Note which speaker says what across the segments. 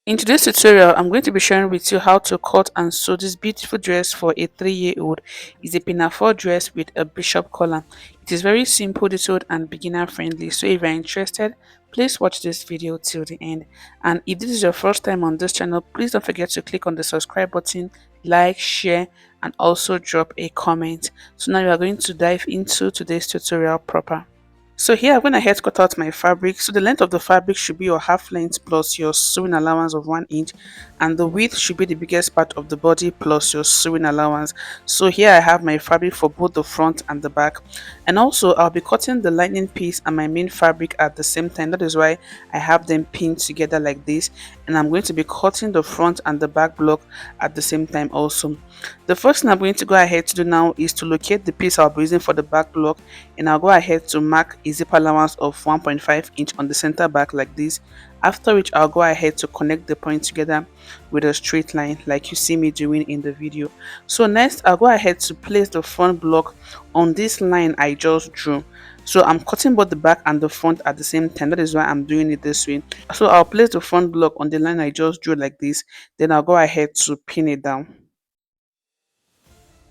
Speaker 1: In today's tutorial, I'm going to be sharing with you how to cut and sew this beautiful dress for a 3-year-old. It's a pinafore dress with a bishop collar. It is very simple, detailed, and beginner friendly. So if you're interested, please watch this video till the end. And if this is your first time on this channel, please don't forget to click on the subscribe button, like, share, and also drop a comment. So now we are going to dive into today's tutorial proper. So here I'm going ahead to cut out my fabric. So the length of the fabric should be your half length plus your sewing allowance of 1 inch, and the width should be the biggest part of the body plus your sewing allowance. So here I have my fabric for both the front and the back, and also I'll be cutting the lining piece and my main fabric at the same time. That is why I have them pinned together like this, and I'm going to be cutting the front and the back block at the same time also. The first thing I'm going to go ahead to do now is to locate the piece I'll be using for the back block, and I'll go ahead to mark a zip allowance of 1.5 inch on the center back like this, after which I'll go ahead to connect the point together with a straight line like you see me doing in the video. So next I'll go ahead to place the front block on this line I just drew. So I'm cutting both the back and the front at the same time. That is why I'm doing it this way. So I'll place the front block on the line I just drew like this, then I'll go ahead to pin it down.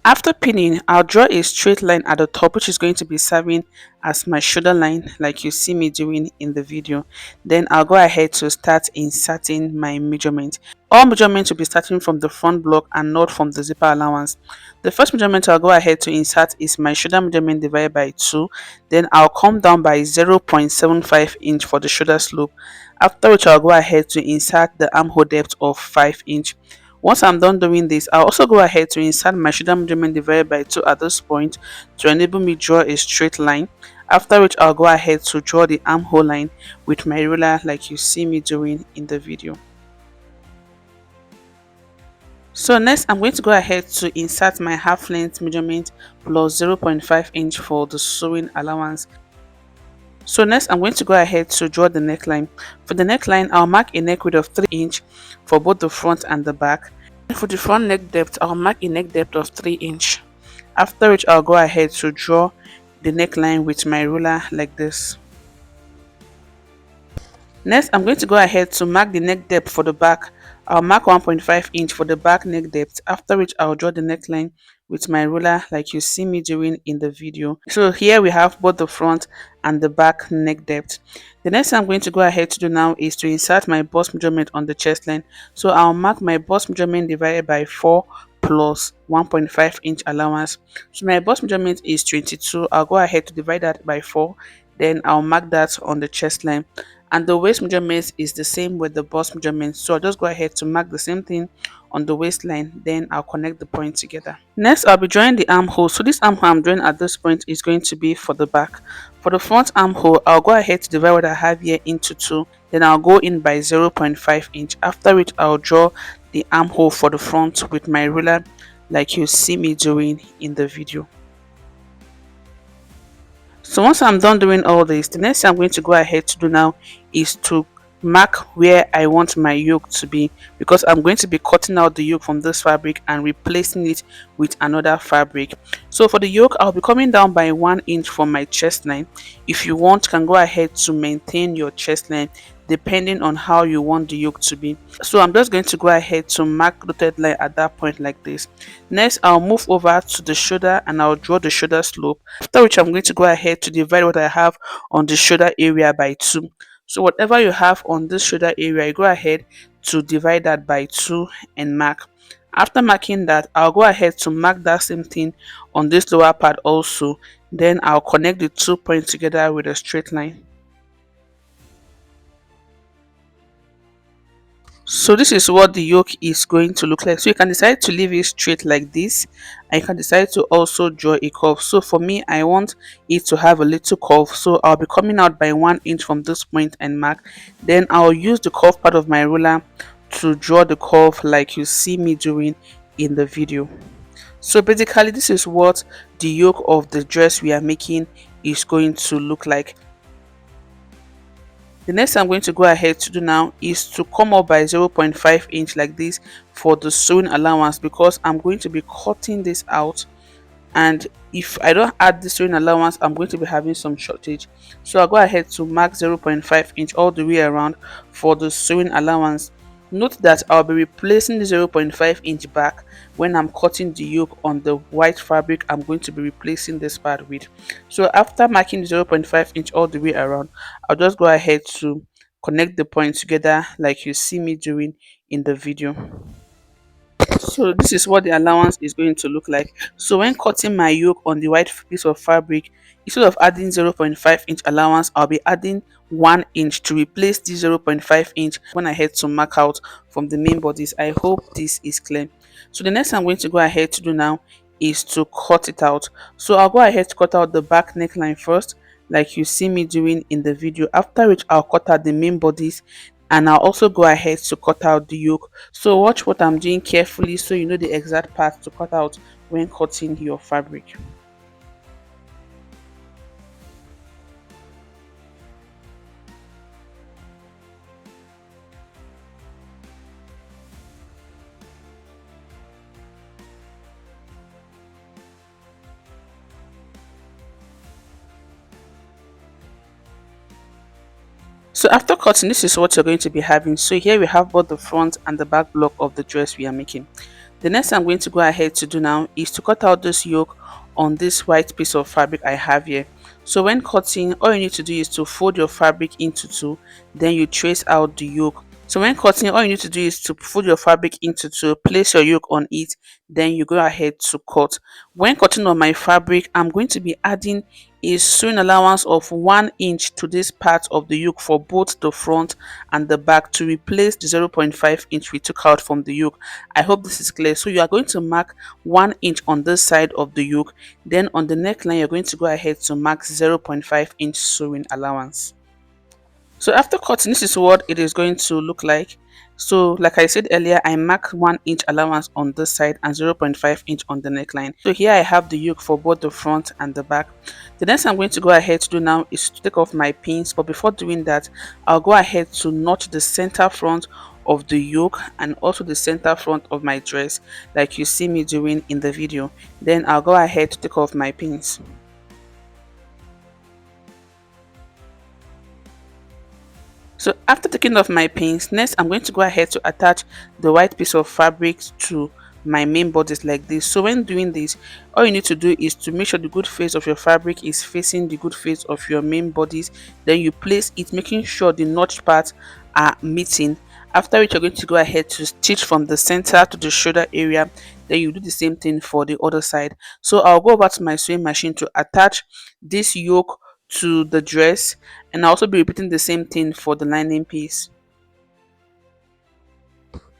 Speaker 1: After pinning, I'll draw a straight line at the top, which is going to be serving as my shoulder line like you see me doing in the video. Then I'll go ahead to start inserting my measurement. All measurements will be starting from the front block and not from the zipper allowance. The first measurement I'll go ahead to insert is my shoulder measurement divided by 2. Then I'll come down by 0.75 inch for the shoulder slope, after which I'll go ahead to insert the armhole depth of 5 inch. Once I'm done doing this, I'll also go ahead to insert my shoulder measurement divided by 2 at this point to enable me draw a straight line, after which I'll go ahead to draw the armhole line with my ruler like you see me doing in the video. So next I'm going to go ahead to insert my half length measurement plus 0.5 inch for the sewing allowance. So next I'm going to go ahead to draw the neckline. For the neckline, I'll mark a neck width of 3 inch for both the front and the back. For the front neck depth, I'll mark a neck depth of 3 inch. After which I'll go ahead to draw the neckline with my ruler like this. Next, I'm going to go ahead to mark the neck depth for the back. I'll mark 1.5 inch for the back neck depth, after which I'll draw the neckline with my ruler like you see me doing in the video. So here we have both the front and the back neck depth. The next thing I'm going to go ahead to do now is to insert my bust measurement on the chest line. So I'll mark my bust measurement divided by 4 plus 1.5 inch allowance. So my bust measurement is 22. I'll go ahead to divide that by 4, then I'll mark that on the chest line. And the waist measurement is the same with the bust measurement, so I'll just go ahead to mark the same thing on the waistline, then I'll connect the point together. Next I'll be drawing the armhole. So this armhole I'm drawing at this point is going to be for the back. For the front armhole, I'll go ahead to divide what I have here into 2, then I'll go in by 0.5 inch, after which I'll draw the armhole for the front with my ruler like you see me doing in the video. So once I'm done doing all this, the next thing I'm going to go ahead to do now is to mark where I want my yoke to be, because I'm going to be cutting out the yoke from this fabric and replacing it with another fabric. So for the yoke, I'll be coming down by 1 inch from my chest line. If you want, you can go ahead to maintain your chest line depending on how you want the yoke to be. So I'm just going to go ahead to mark dotted line at that point like this. Next I'll move over to the shoulder and I'll draw the shoulder slope, after which I'm going to go ahead to divide what I have on the shoulder area by 2. So whatever you have on this shoulder area, you go ahead to divide that by 2 and mark. After marking that, I'll go ahead to mark that same thing on this lower part also, then I'll connect the 2 points together with a straight line. So this is what the yoke is going to look like. So you can decide to leave it straight like this, and you can decide to also draw a curve. So for me, I want it to have a little curve, so I'll be coming out by 1 inch from this point and mark. Then I'll use the curve part of my ruler to draw the curve like you see me doing in the video. So basically this is what the yoke of the dress we are making is going to look like. The next I'm going to go ahead to do now is to come up by 0.5 inch like this for the sewing allowance, because I'm going to be cutting this out, and if I don't add the sewing allowance, I'm going to be having some shortage. So I'll go ahead to mark 0.5 inch all the way around for the sewing allowance. Note that I'll be replacing the 0.5 inch back when I'm cutting the yoke on the white fabric I'm going to be replacing this part with. So after marking the 0.5 inch all the way around, I'll just go ahead to connect the points together like you see me doing in the video. So this is what the allowance is going to look like. So when cutting my yoke on the white piece of fabric, instead of adding 0.5 inch allowance, I'll be adding 1 inch to replace the 0.5 inch when I head to mark out from the main bodice. I hope this is clear. So the next thing I'm going to go ahead to do now is to cut it out. So I'll go ahead to cut out the back neckline first, like you see me doing in the video, after which I'll cut out the main bodice, and I'll also go ahead to cut out the yoke. So watch what I'm doing carefully so you know the exact part to cut out when cutting your fabric. So after cutting, this is what you're going to be having. So here we have both the front and the back block of the dress we are making. The next I'm going to go ahead to do now is to cut out this yoke on this white piece of fabric I have here. So when cutting, all you need to do is to fold your fabric into two, then you trace out the yoke. So when cutting, all you need to do is to fold your fabric into two, place your yoke on it, then you go ahead to cut. When cutting on my fabric, I'm going to be adding a sewing allowance of 1 inch to this part of the yoke for both the front and the back to replace the 0.5 inch we took out from the yoke. I hope this is clear. So you are going to mark 1 inch on this side of the yoke, then on the neckline you're going to go ahead to mark 0.5 inch sewing allowance. So after cutting, this is what it is going to look like. So like I said earlier, I mark 1 inch allowance on this side and 0.5 inch on the neckline. So here I have the yoke for both the front and the back. The next I'm going to go ahead to do now is to take off my pins, but before doing that, I'll go ahead to notch the center front of the yoke and also the center front of my dress like you see me doing in the video. Then I'll go ahead to take off my pins. So after taking off my pins, next I'm going to go ahead to attach the white piece of fabric to my main bodice like this. So when doing this, all you need to do is to make sure the good face of your fabric is facing the good face of your main bodice. Then you place it, making sure the notch parts are meeting. After which you're going to go ahead to stitch from the center to the shoulder area. Then you do the same thing for the other side. So I'll go over to my sewing machine to attach this yoke to the dress, and I'll also be repeating the same thing for the lining piece.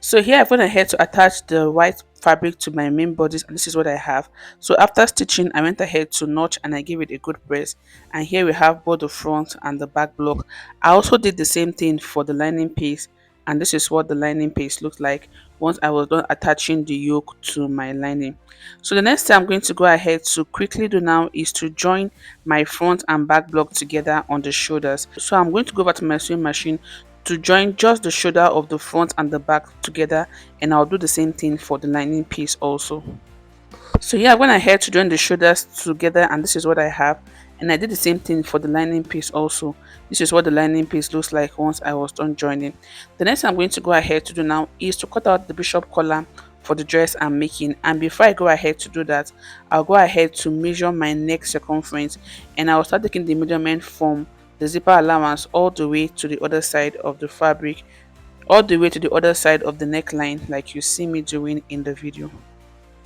Speaker 1: So here I've gone ahead to attach the white fabric to my main bodice, and this is what I have. So after stitching, I went ahead to notch and I gave it a good press, and here we have both the front and the back block. I also did the same thing for the lining piece, and this is what the lining piece looked like once I was done attaching the yoke to my lining. So the next thing I'm going to go ahead to quickly do now is to join my front and back block together on the shoulders. So I'm going to go over to my sewing machine to join just the shoulder of the front and the back together, and I'll do the same thing for the lining piece also. So yeah, when I had to join the shoulders together, and this is what I have, and I did the same thing for the lining piece also. This is what the lining piece looks like once I was done joining. The next thing I'm going to go ahead to do now is to cut out the bishop collar for the dress I'm making, and before I go ahead to do that, I'll go ahead to measure my neck circumference, and I'll start taking the measurement from the zipper allowance all the way to the other side of the fabric, all the way to the other side of the neckline like you see me doing in the video.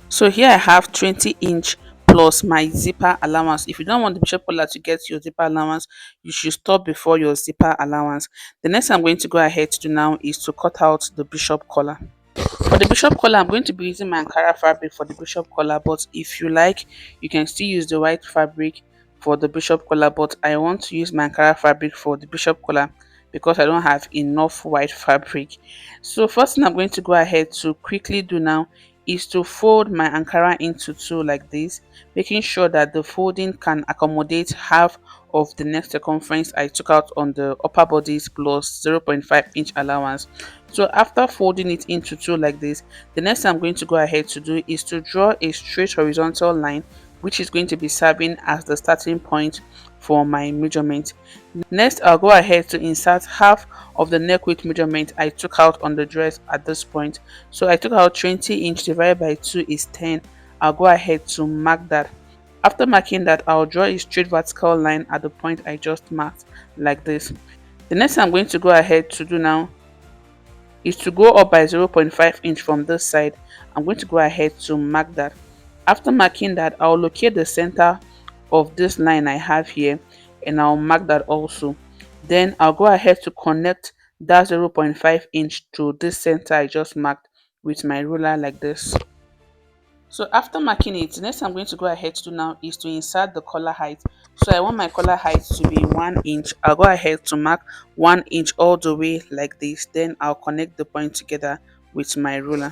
Speaker 1: So here I have 20 inch plus my zipper allowance. If you don't want the bishop collar to get your zipper allowance, you should stop before your zipper allowance. The next I'm going to go ahead to do now is to cut out the bishop collar. For the bishop collar, I'm going to be using my Ankara fabric for the bishop collar, but if you like, you can still use the white fabric for the bishop collar, but I want to use my Ankara fabric for the bishop collar because I don't have enough white fabric. So first thing I'm going to go ahead to quickly do now is to fold my Ankara into two like this, making sure that the folding can accommodate half of the neck circumference I took out on the upper bodice plus 0.5 inch allowance. So after folding it into two like this, the next thing I'm going to go ahead to do is to draw a straight horizontal line, which is going to be serving as the starting point for my measurement. Next, I'll go ahead to insert half of the neck width measurement I took out on the dress at this point. So I took out 20 inch divided by 2 is 10. I'll go ahead to mark that. After marking that, I'll draw a straight vertical line at the point I just marked, like this. The next thing I'm going to go ahead to do now is to go up by 0.5 inch from this side. I'm going to go ahead to mark that. After marking that, I'll locate the center of this line I have here, and I'll mark that also. Then I'll go ahead to connect that 0.5 inch to this center I just marked with my ruler, like this. So after marking it, the next I'm going to go ahead to do now is to insert the collar height. So I want my collar height to be 1 inch. I'll go ahead to mark 1 inch all the way like this. Then I'll connect the point together with my ruler.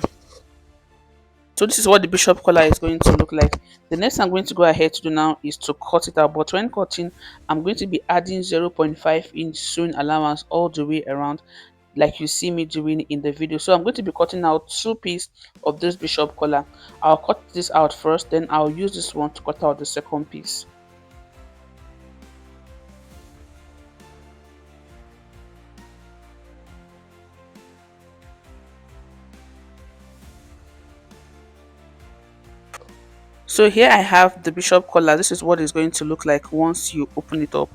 Speaker 1: So this is what the bishop collar is going to look like. The next I'm going to go ahead to do now is to cut it out. But when cutting, I'm going to be adding 0.5 inch sewing allowance all the way around, like you see me doing in the video. So I'm going to be cutting out 2 pieces of this bishop collar. I'll cut this out first, then I'll use this one to cut out the second piece. So here I have the bishop collar. This is what it's going to look like once you open it up.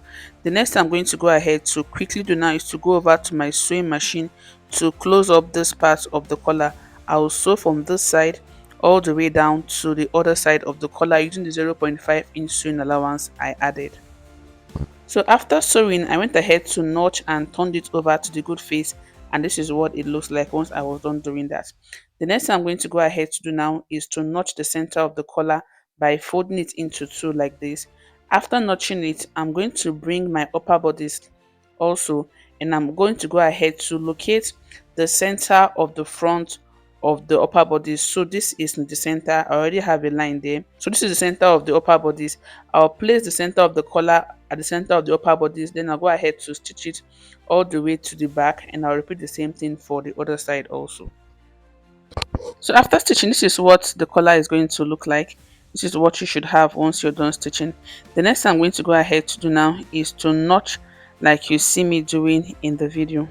Speaker 1: The next I'm going to go ahead to quickly do now is to go over to my sewing machine to close up this part of the collar. I will sew from this side all the way down to the other side of the collar using the 0.5 inch sewing allowance I added. So after sewing, I went ahead to notch and turned it over to the good face, and this is what it looks like once I was done doing that. The next thing I'm going to go ahead to do now is to notch the center of the collar by folding it into two like this. After notching it, I'm going to bring my upper bodice also, and I'm going to go ahead to locate the center of the front of the upper bodice. So this is in the center. I already have a line there. So this is the center of the upper bodice. I'll place the center of the collar at the center of the upper bodice, then I'll go ahead to stitch it all the way to the back, and I'll repeat the same thing for the other side also. So after stitching, this is what the collar is going to look like. This is what you should have once you're done stitching. The next thing I'm going to go ahead to do now is to notch like you see me doing in the video.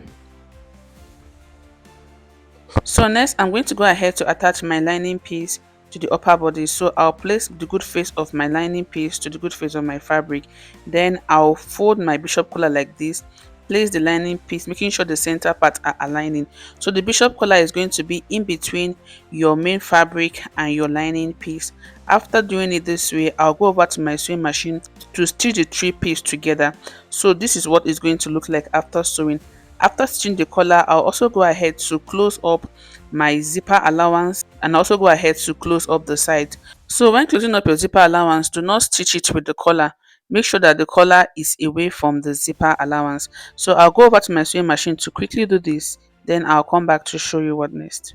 Speaker 1: So next I'm going to go ahead to attach my lining piece to the upper body. So I'll place the good face of my lining piece to the good face of my fabric. Then I'll fold my bishop collar like this, place the lining piece, making sure the center parts are aligning. So the bishop collar is going to be in between your main fabric and your lining piece. After doing it this way, I'll go over to my sewing machine to stitch the 3 pieces together. So this is what it's going to look like after sewing. After stitching the collar, I'll also go ahead to close up my zipper allowance and also go ahead to close up the side. So when closing up your zipper allowance, do not stitch it with the collar. Make sure that the collar is away from the zipper allowance. So I'll go over to my sewing machine to quickly do this, then I'll come back to show you what next.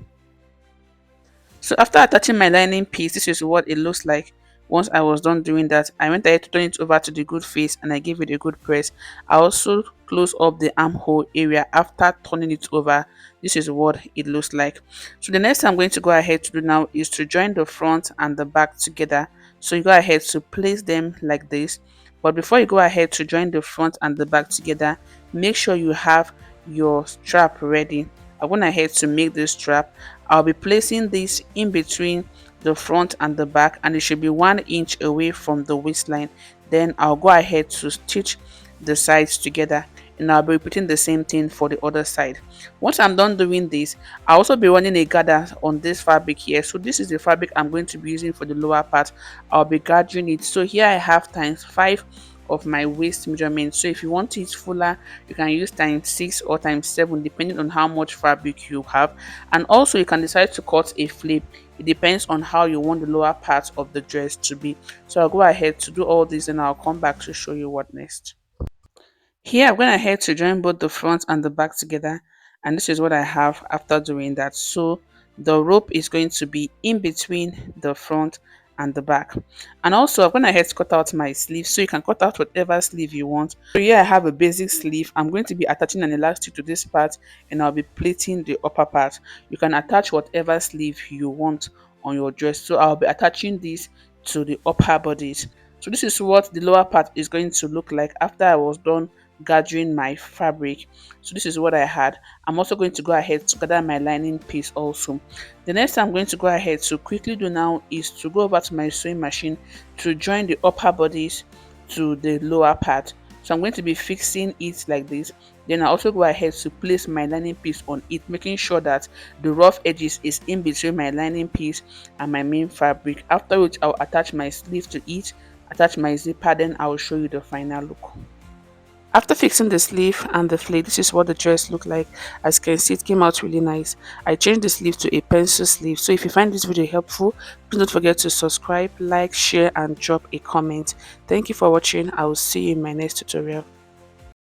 Speaker 1: So after attaching my lining piece, this is what it looks like. Once I was done doing that, I went ahead to turn it over to the good face and I gave it a good press. I also close up the armhole area after turning it over. This is what it looks like. So the next thing I'm going to go ahead to do now is to join the front and the back together. So you go ahead to place them like this. But before you go ahead to join the front and the back together, make sure you have your strap ready. I went ahead to make this strap. I'll be placing this in between the front and the back, and it should be 1 inch away from the waistline. Then I'll go ahead to stitch the sides together, and I'll be repeating the same thing for the other side. Once I'm done doing this, I'll also be running a gather on this fabric here. So this is the fabric I'm going to be using for the lower part. I'll be gathering it. So here I have ×5 of my waist measurement. So if you want it fuller, you can use ×6 or ×7 depending on how much fabric you have. And also you can decide to cut a flip. It depends on how you want the lower part of the dress to be. So I'll go ahead to do all this and I'll come back to show you what next. Here I'm going ahead to join both the front and the back together, and this is what I have after doing that. So the rope is going to be in between the front and the back. And also I'm going ahead to cut out my sleeve, so you can cut out whatever sleeve you want. So here I have a basic sleeve. I'm going to be attaching an elastic to this part and I'll be plating the upper part. You can attach whatever sleeve you want on your dress. So I'll be attaching this to the upper bodice. So this is what the lower part is going to look like after I was done gathering my fabric. So this is what I had. I'm also going to go ahead to gather my lining piece also. The next thing I'm going to go ahead to quickly do now is to go over to my sewing machine to join the upper bodice to the lower part. So I'm going to be fixing it like this. Then I also go ahead to place my lining piece on it, making sure that the rough edges is in between my lining piece and my main fabric. After which I'll attach my sleeve to it, attach my zipper, then I'll show you the final look. After fixing the sleeve and the fleece, this is what the dress looked like. As you can see, it came out really nice. I changed the sleeve to a pencil sleeve. So if you find this video helpful, please don't forget to subscribe, like, share, and drop a comment. Thank you for watching. I will see you in my next tutorial.